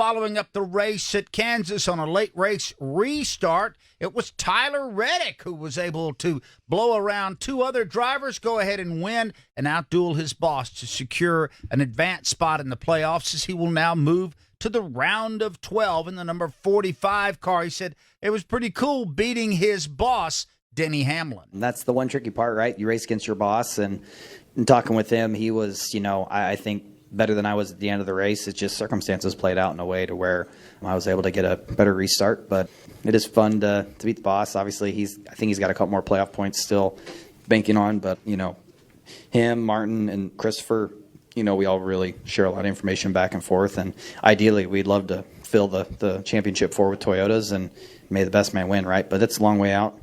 following up the race at Kansas on a late race restart. It was Tyler Reddick who was able to blow around two other drivers, go ahead and win, and outduel his boss to secure an advanced spot in the playoffs, as he will now move to the round of 12 in the number 45 car. He said it was pretty cool beating his boss, Denny Hamlin. And that's the one tricky part, right? You race against your boss, and talking with him, he was, I think better than I was at the end of the race. It's just circumstances played out in a way to where I was able to get a better restart. But it is fun to beat the boss. Obviously, I think he's got a couple more playoff points still banking on. But, him, Martin, and Christopher, we all really share a lot of information back and forth. And ideally, we'd love to fill the championship four with Toyotas and may the best man win, right? But it's a long way out.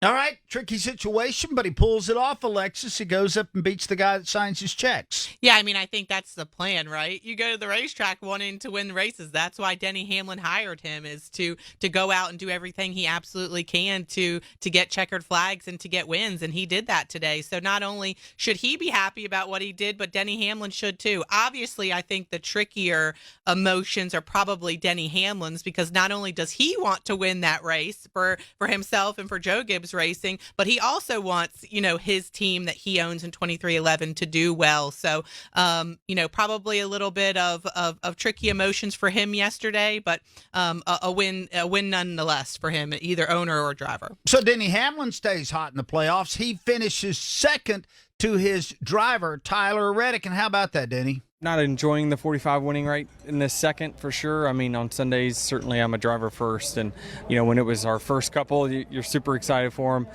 All right, tricky situation, but he pulls it off, Alexis. He goes up and beats the guy that signs his checks. Yeah, I think that's the plan, right? You go to the racetrack wanting to win races. That's why Denny Hamlin hired him, is to go out and do everything he absolutely can to get checkered flags and to get wins, and he did that today. So not only should he be happy about what he did, but Denny Hamlin should too. Obviously, I think the trickier emotions are probably Denny Hamlin's, because not only does he want to win that race for himself and for Joe Gibbs Racing, but he also wants, his team that he owns in 2311 to do well. So, probably a little bit of tricky emotions for him yesterday, but a win nonetheless for him, either owner or driver. So Denny Hamlin stays hot in the playoffs. He finishes second to his driver, Tyler Reddick. And how about that, Denny? Not enjoying the 45 winning rate in this second for sure. On Sundays, certainly I'm a driver first. And, when it was our first couple, you're super excited for them.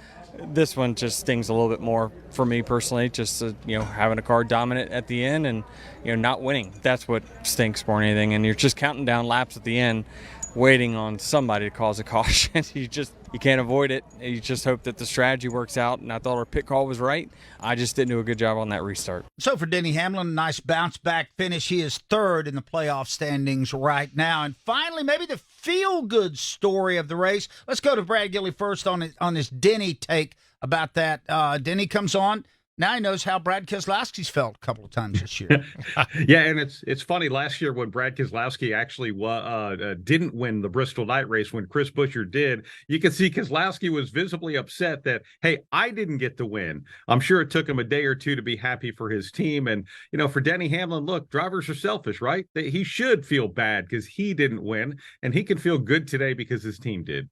This one just stings a little bit more for me personally, just, having a car dominant at the end and, not winning. That's what stinks more than anything. And you're just counting down laps at the end, waiting on somebody to cause a caution. You can't avoid it. You just hope that the strategy works out, and I thought our pit call was right. I just didn't do a good job on that restart. So for Denny Hamlin, a nice bounce-back finish. He is third in the playoff standings right now. And finally, maybe the feel-good story of the race. Let's go to Brad Gilley first on his Denny take about that. Denny comes on. Now he knows how Brad Keselowski's felt a couple of times this year. Yeah, and it's funny. Last year when Brad Keselowski actually didn't win the Bristol night race, when Chris Buescher did, you can see Keselowski was visibly upset that, hey, I didn't get the win. I'm sure it took him a day or two to be happy for his team. And, for Denny Hamlin, look, drivers are selfish, right? He should feel bad because he didn't win, and he can feel good today because his team did.